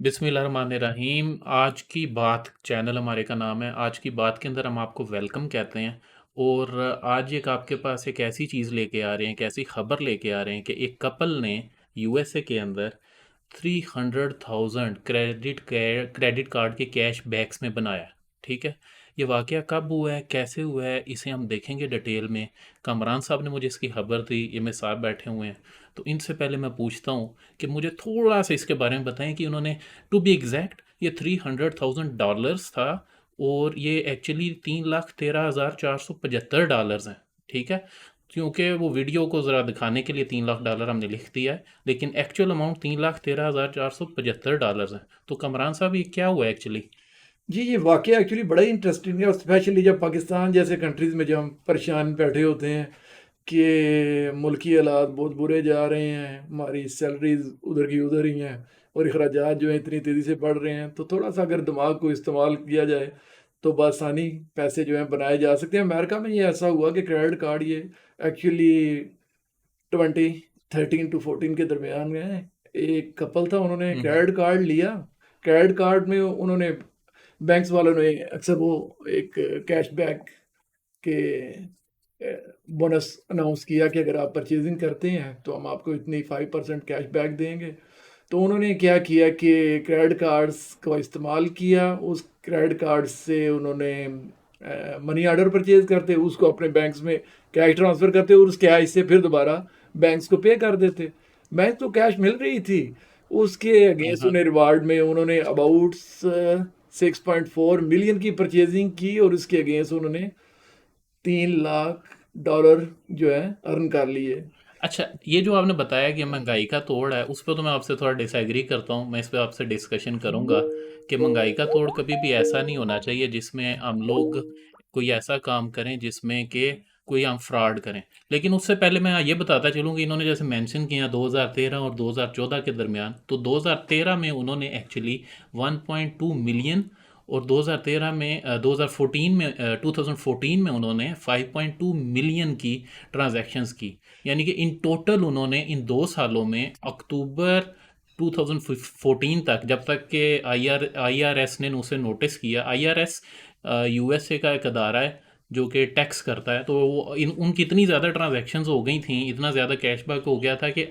बिस्मिल्लाहिर्रहमानिर्रहीम। आज की बात चैनल हमारे का नाम है। आज की बात के अंदर हम आपको वेलकम कहते हैं और आज एक आपके पास एक ऐसी चीज़ लेके आ रहे हैं, एक ऐसी खबर लेके आ रहे हैं कि एक कपल ने यूएसए के अंदर 300,000 क्रेडिट कार्ड के कैश बैक्स में बनाया। ठीक है, ये वाकया कब हुआ है, कैसे हुआ है, इसे हम देखेंगे डिटेल में। कमरान साहब ने मुझे इसकी खबर दी, ये मेरे साथ बैठे हुए हैं। तो इनसे पहले मैं पूछता हूँ कि मुझे थोड़ा सा इसके बारे में बताएं कि उन्होंने, टू बी एग्जैक्ट, ये $300,000 था और ये एक्चुअली $3,13,475 हैं। ठीक है, क्योंकि वो वीडियो को ज़रा दिखाने के लिए $3 लाख हमने लिख दिया है, लेकिन एक्चुअल अमाउंट $3,13,475 है। तो कमरान साहब, ये क्या हुआ एक्चुअली? जी, ये वाक़या एक्चुअली बड़ा ही इंटरेस्टिंग है और स्पेशली जब पाकिस्तान जैसे कंट्रीज़ में जब हम परेशान बैठे होते हैं कि मुल्की हालात बहुत बुरे जा रहे हैं, हमारी सैलरीज़ उधर की उधर ही हैं और अखराजात जो हैं इतनी तेज़ी से बढ़ रहे हैं, तो थोड़ा-सा अगर दिमाग को इस्तेमाल किया जाए, तो बआसानी पैसे जो हैं बनाए जा सकते हैं। अमेरिका में ये ऐसा हुआ कि क्रेडिट कार्ड ये एक्चुअली 2013 टू 14 के दरमियान में एक कपल था, उन्होंने हम्म। क्रेडिट कार्ड लिया। क्रेडिट कार्ड में उन्होंने बैंक्स वालों ने अक्सर वो एक कैशबैक के बोनस अनाउंस किया कि अगर आप परचेजिंग करते हैं तो हम आपको इतनी 5% कैशबैक देंगे। तो उन्होंने क्या किया कि क्रेडिट कार्ड्स का इस्तेमाल किया, उस क्रेडिट कार्ड से उन्होंने मनी ऑर्डर परचेज करते, उसको अपने बैंक्स में कैश ट्रांसफ़र करते और उस कैश से फिर दोबारा बैंक्स को पे कर देते। बैंक तो कैश मिल रही थी, उसके अगेंस्ट हाँ। उन्हें रिवार्ड में उन्होंने अबाउट 6.4 मिलियन की परचेजिंग की और उसके अगेंस्ट उन्होंने $3 लाख जो है अर्न कर लिए। अच्छा, ये जो आपने बताया कि महंगाई का तोड़ है, उस पर तो मैं आपसे थोड़ा डिसएग्री करता हूँ। मैं इस पे आपसे डिस्कशन करूँगा कि महंगाई का तोड़ कभी भी ऐसा नहीं होना चाहिए जिसमें हम लोग कोई ऐसा काम करें जिसमें कि कोई हम फ्रॉड करें। लेकिन उससे पहले मैं ये बताता चलूँ कि इन्होंने जैसे मेंशन किया 2013 और 2014 के दरमियान, तो 2013 में उन्होंने एक्चुअली 1.2 मिलियन और 2013 में 2014 में उन्होंने 5.2 मिलियन की ट्रांजैक्शंस की। यानी कि इन टोटल उन्होंने इन 2 सालों में अक्टूबर 2014 तक, जब तक कि आईआरएस ने उसे नोटिस किया। आईआरएस यूएसए का एक अदारा है जो कि टैक्स करता है। तो वो उनकी इतनी ज़्यादा ट्रांजैक्शंस हो गई थी, इतना ज़्यादा कैशबैक हो गया था कि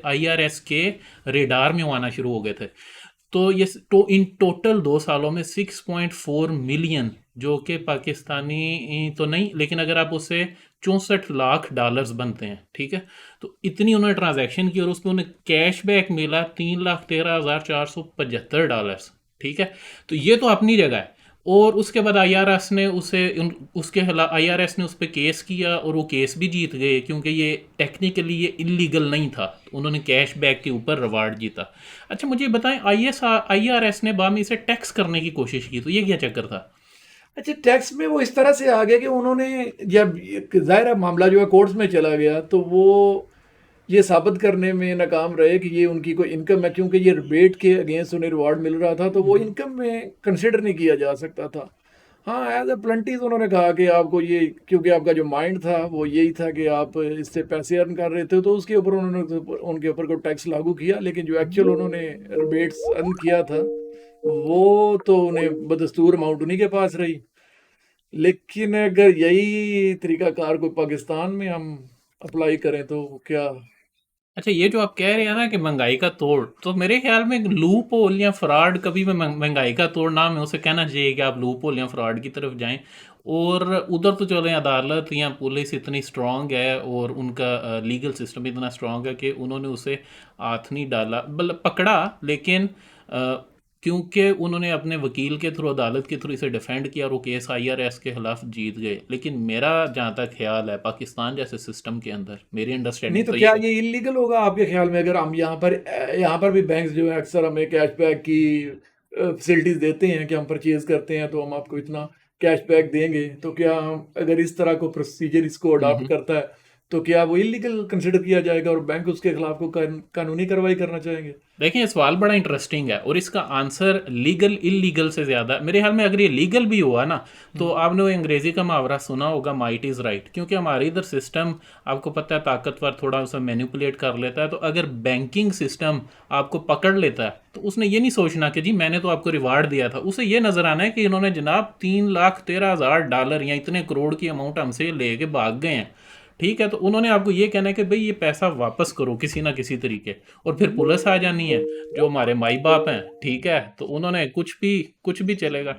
आईआरएस के रेडार में वो आना शुरू हो गए थे। तो ये इन टोटल 2 सालों में 6.4 मिलियन, जो कि पाकिस्तानी तो नहीं, लेकिन अगर आप उसे $64 लाख बनते हैं। ठीक है, तो इतनी उन्होंने ट्रांजैक्शन की और उसमें उन्हें कैशबैक मिला $3,13,475। ठीक है, तो ये तो अपनी जगह है। और उसके बाद आईआरएस ने उसके खिलाफ आईआरएस ने उस पर केस किया और वो केस भी जीत गए, क्योंकि ये टेक्निकली ये इलीगल नहीं था। तो उन्होंने कैशबैक के ऊपर रिवार्ड जीता। अच्छा, मुझे बताएं, आईआरएस ने बाद में इसे टैक्स करने की कोशिश की, तो ये क्या चक्कर था? अच्छा, टैक्स में वो इस तरह से आ गया कि उन्होंने जब ज़ाहिर है मामला जो है कोर्ट्स में चला गया, तो वो ये साबित करने में नाकाम रहे कि ये उनकी कोई इनकम है, क्योंकि ये रिबेट के अगेंस्ट उन्हें रिवार्ड मिल रहा था, तो वो हम्म। इनकम में कंसिडर नहीं किया जा सकता था। हाँ, एज ए प्लेंटीज उन्होंने कहा कि आपको ये, क्योंकि आपका जो माइंड था वो यही था कि आप इससे पैसे अर्न कर रहे थे, तो उसके ऊपर उन्होंने उनके ऊपर को टैक्स लागू किया, लेकिन जो एक्चुअल उन्होंने रिबेट्स अर्न किया था वो तो उन्हें बदस्तूर अमाउंट उन्हीं के पास रही। लेकिन अगर यही तरीकाकार कोई पाकिस्तान में हम अप्लाई करें तो क्या? अच्छा, ये जो आप कह रहे हैं ना कि महंगाई का तोड़, तो मेरे ख्याल में लूप होल या फ्रॉड कभी भी महंगाई का तोड़ नाम है, उसे कहना चाहिए कि आप लूप होल या फ्रॉड की तरफ जाएं। और उधर तो चलें, अदालत या पुलिस इतनी स्ट्रांग है और उनका लीगल सिस्टम इतना स्ट्रांग है कि उन्होंने उसे हाथ नहीं डाला, मतलब पकड़ा, लेकिन क्योंकि उन्होंने अपने वकील के थ्रू, अदालत के थ्रू इसे डिफेंड किया और वो केस आईआरएस के खिलाफ जीत गए। लेकिन मेरा जहाँ तक ख्याल है, पाकिस्तान जैसे सिस्टम के अंदर मेरी नहीं अंडरस्टैंडिंग तो तो क्या ये है। ये इलीगल होगा आपके ख्याल में, अगर हम यहाँ पर भी बैंक्स जो है अक्सर हमें कैशबैक की फैसिलिटीज देते हैं कि हम परचेज करते हैं तो हम आपको इतना कैशबैक देंगे, तो क्या अगर इस तरह को प्रोसीजर इसको हम्म। अडॉप्ट करता है तो क्या वो इलीगल कंसिडर किया जाएगा और बैंक उसके खिलाफ को कानूनी कार्रवाई करना चाहेंगे? देखें, ये सवाल बड़ा इंटरेस्टिंग है और इसका आंसर लीगल इलीगल से ज़्यादा मेरे ख्याल में, अगर ये लीगल भी हुआ ना, तो आपने वो अंग्रेज़ी का मुहावरा सुना होगा, माइट इज़ राइट। क्योंकि हमारे इधर सिस्टम, आपको पता है, ताकतवर थोड़ा उसे मैनिपुलेट कर लेता है। तो अगर बैंकिंग सिस्टम आपको पकड़ लेता है तो उसने ये नहीं सोचना कि जी मैंने तो आपको रिवार्ड दिया था। उसे ये नज़र आना है कि इन्होंने जनाब $3,13,000 या इतने करोड़ की अमाउंट हमसे ले के भाग गए हैं। ठीक है, तो उन्होंने आपको ये कहना है कि भाई ये पैसा वापस करो किसी ना किसी तरीके, और फिर पुलिस आ जानी है, जो हमारे माई बाप हैं। ठीक है, तो उन्होंने कुछ भी चलेगा।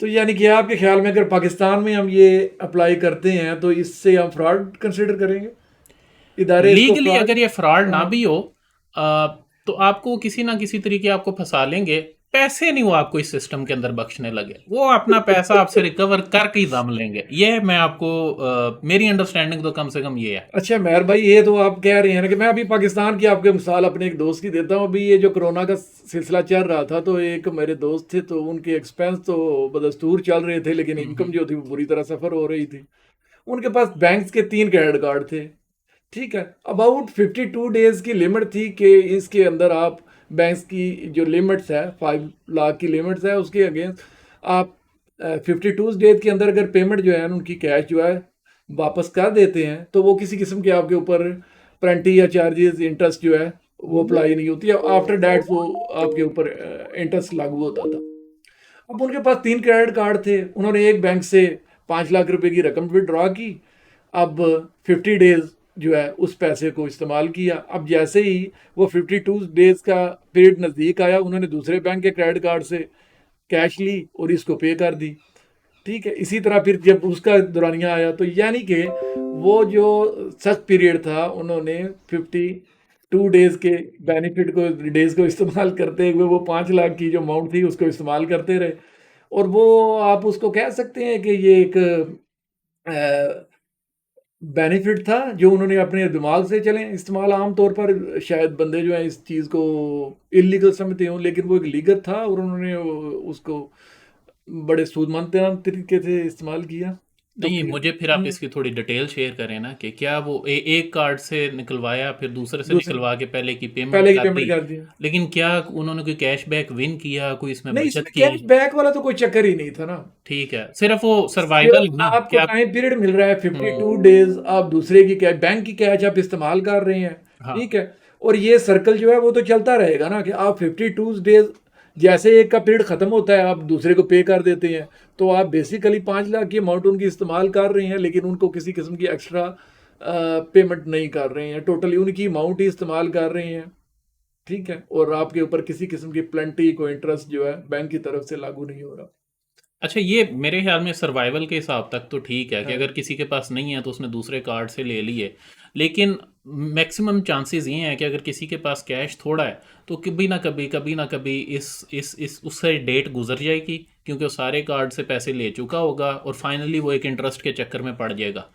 तो यानी कि आपके ख्याल में अगर पाकिस्तान में हम ये अप्लाई करते हैं तो इससे हम फ्रॉड कंसिडर करेंगे, इदारे इसको लीगली फ्रॉड? अगर ये फ्रॉड ना हाँ। भी हो, तो आपको किसी ना किसी तरीके आपको फंसा लेंगे। पैसे नहीं वो आपको इस सिस्टम के अंदर बख्शने लगे, वो अपना पैसा आपसे रिकवर करके ही दम लेंगे। ये मैं आपको, मेरी अंडरस्टैंडिंग तो कम से कम ये है। अच्छा मेहर भाई, ये तो आप कह रहे हैं ना कि मैं अभी पाकिस्तान की आपके मिसाल अपने एक दोस्त की देता हूँ। अभी ये जो कोरोना का सिलसिला चल रहा था, तो एक मेरे दोस्त थे, तो उनके एक्सपेंस तो बदस्तूर चल रहे थे, लेकिन इनकम जो थी वो बुरी तरह सफ़र हो रही थी। उनके पास बैंक के 3 क्रेडिट कार्ड थे। ठीक है, अबाउट 52 डेज की लिमिट थी कि इसके अंदर आप बैंक्स की जो लिमिट्स है, 5 लाख की लिमिट्स है, उसके अगेंस्ट आप 52 डेज के अंदर अगर पेमेंट जो है उनकी कैश जो है वापस कर देते हैं, तो वो किसी किस्म के आपके ऊपर पेनल्टी या चार्जेस इंटरेस्ट जो है वो अप्लाई नहीं होती है। आफ्टर डैट वो आपके ऊपर इंटरेस्ट लागू होता था। अब उनके पास 3 क्रेडिट कार्ड थे, उन्होंने एक बैंक से 5 लाख रुपए की रकम विड्रॉ की। अब 50 डेज जो है उस पैसे को इस्तेमाल किया। अब जैसे ही वो 52 डेज का पीरियड नज़दीक आया, उन्होंने दूसरे बैंक के क्रेडिट कार्ड से कैश ली और इसको पे कर दी। ठीक है, इसी तरह फिर जब उसका दौरानिया आया, तो यानी कि वो जो सख्त पीरियड था, उन्होंने 52 डेज के बेनिफिट को, डेज को इस्तेमाल करते हुए वो 5 लाख की जो अमाउंट थी उसको इस्तेमाल करते रहे। और वो आप उसको कह सकते हैं कि ये एक बेनिफिट था जो उन्होंने अपने दिमाग से चलें इस्तेमाल। आम तौर पर शायद बंदे जो हैं इस चीज़ को इलीगल समझते हों, लेकिन वो एक लीगल था और उन्होंने उसको बड़े सूझबूझ तरीके से इस्तेमाल किया। तो नहीं, फिर मुझे फिर आप इसकी थोड़ी डिटेल शेयर करें ना, कि क्या वो एक कार्ड से निकलवाया, फिर दूसरे से दूसरे निकलवा के पहले की पेमेंट पहले की कर दी, पेमेंट कर दिया। लेकिन क्या उन्होंने कोई कैशबैक विन किया, कोई इसमें नहीं, बचत इसमें की? कैश बैक वाला तो कोई चक्कर ही नहीं था ना। ठीक है, सिर्फ वो जो सर्वाइवल ना, आपको क्या? टाइम पीरियड मिल रहा है हम्म, 52 डेज, आप दूसरे की कैश, बैंक की कैश आप इस्तेमाल कर रहे हैं। हाँ। ठीक है, और ये सर्कल जो है वो तो चलता रहेगा ना कि आप 52 डेज, जैसे एक का पीरियड खत्म होता है आप दूसरे को पे कर देते हैं। तो आप बेसिकली 5 लाख की अमाउंट उनकी इस्तेमाल कर रहे हैं, लेकिन उनको किसी किस्म की एक्स्ट्रा पेमेंट नहीं कर रहे हैं, टोटली उनकी अमाउंट ही इस्तेमाल कर रहे हैं। ठीक है, और आपके ऊपर किसी किस्म की प्लेंटी को इंटरेस्ट जो है बैंक की तरफ से लागू नहीं हो रहा। अच्छा, ये मेरे ख्याल में सर्वाइवल के हिसाब तक तो ठीक है कि हाँ। अगर किसी के पास नहीं है तो उसने दूसरे कार्ड से ले लिए। लेकिन मैक्सिमम चांसेस ये हैं कि अगर किसी के पास कैश थोड़ा है, तो कभी ना कभी इस उससे डेट गुजर जाएगी, क्योंकि वो सारे कार्ड से पैसे ले चुका होगा और फाइनली वो एक इंटरेस्ट के चक्कर में पड़ जाएगा।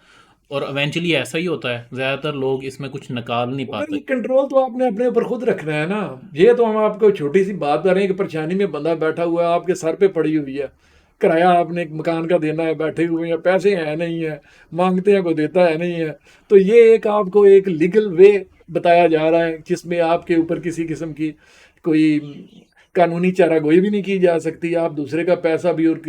और इवेंचुअली ऐसा ही होता है, ज़्यादातर लोग इसमें कुछ निकाल नहीं मगर ये पाते। कंट्रोल तो आपने अपने ऊपर खुद रखना है ना। ये तो हम आपको छोटी सी बात कर रहे हैं कि परेशानी में बंदा बैठा हुआ है, आपके सर पे पड़ी हुई है, किराया आपने एक मकान का देना है, बैठे हुए हैं, पैसे हैं नहीं है, मांगते हैं कोई देता है नहीं है। तो ये एक आपको एक लीगल वे बताया जा रहा है जिसमें आपके ऊपर किसी किस्म की कोई कानूनी चारागोई भी नहीं की जा सकती। आप दूसरे का पैसा भी, और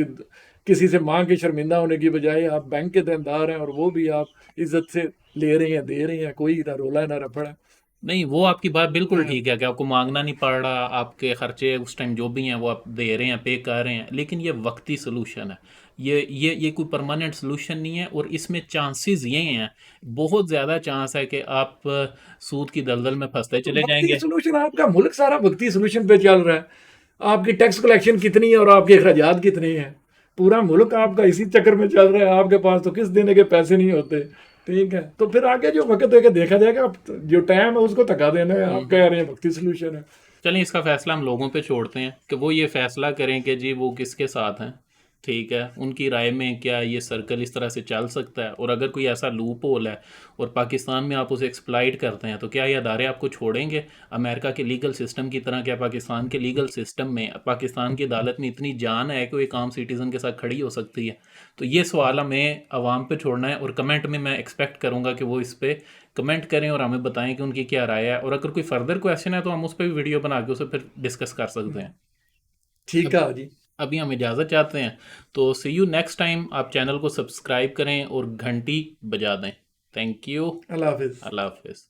किसी से मांग के शर्मिंदा होने की बजाय आप बैंक के देनदार हैं और वो भी आप इज्जत से ले रहे हैं, दे रहे हैं, कोई ना रोला है ना रफड़ है। नहीं, वो आपकी बात बिल्कुल हाँ। ठीक है कि आपको मांगना नहीं पड़ रहा, आपके खर्चे उस टाइम जो भी हैं वो आप दे रहे हैं, पे कर रहे हैं। लेकिन ये वक्ती सोल्यूशन है, ये कोई परमानेंट सोल्यूशन नहीं है। और इसमें चांसेस ये हैं, बहुत ज़्यादा चांस है कि आप सूद की दलदल में फंसते तो चले वक्ती जाएंगे। सोल्यूशन, आपका मुल्क सारा वक्ती सोल्यूशन पे चल रहा है। आपकी टैक्स कलेक्शन कितनी है और आपके अखराजात कितने हैं, पूरा मुल्क आपका इसी चक्कर में चल रहा है। आपके पास तो किस देने के पैसे नहीं होते। ठीक है, तो फिर आगे जो वक्त है कि देखा जाएगा। अब जो टाइम है उसको थका देना है। आप कह रहे हैं वक्ती सोल्यूशन है। चलें, इसका फैसला हम लोगों पे छोड़ते हैं कि वो ये फैसला करें कि जी वो किसके साथ हैं। ठीक है, उनकी राय में क्या ये सर्कल इस तरह से चल सकता है? और अगर कोई ऐसा लूप होल है और पाकिस्तान में आप उसे एक्सप्लॉइट करते हैं तो क्या ये अदारे आपको छोड़ेंगे? अमेरिका के लीगल सिस्टम की तरह क्या पाकिस्तान के लीगल सिस्टम में, पाकिस्तान की अदालत में इतनी जान है कि वो एक आम सिटीज़न के साथ खड़ी हो सकती है? तो ये सवाल हमें आवाम पे छोड़ना है, और कमेंट में मैं एक्सपेक्ट करूँगा कि वो इस पे कमेंट करें और हमें बताएं कि उनकी क्या राय है, और अगर कोई फर्दर क्वेश्चन है तो हम उस पर भी वीडियो बना के उसे फिर डिस्कस कर सकते हैं। ठीक अब है जी। अभी हम इजाज़त चाहते हैं, तो सी यू नेक्स्ट टाइम। आप चैनल को सब्सक्राइब करें और घंटी बजा दें। Thank you. अल्लाह हाफिज़। अल्लाह हाफिज़।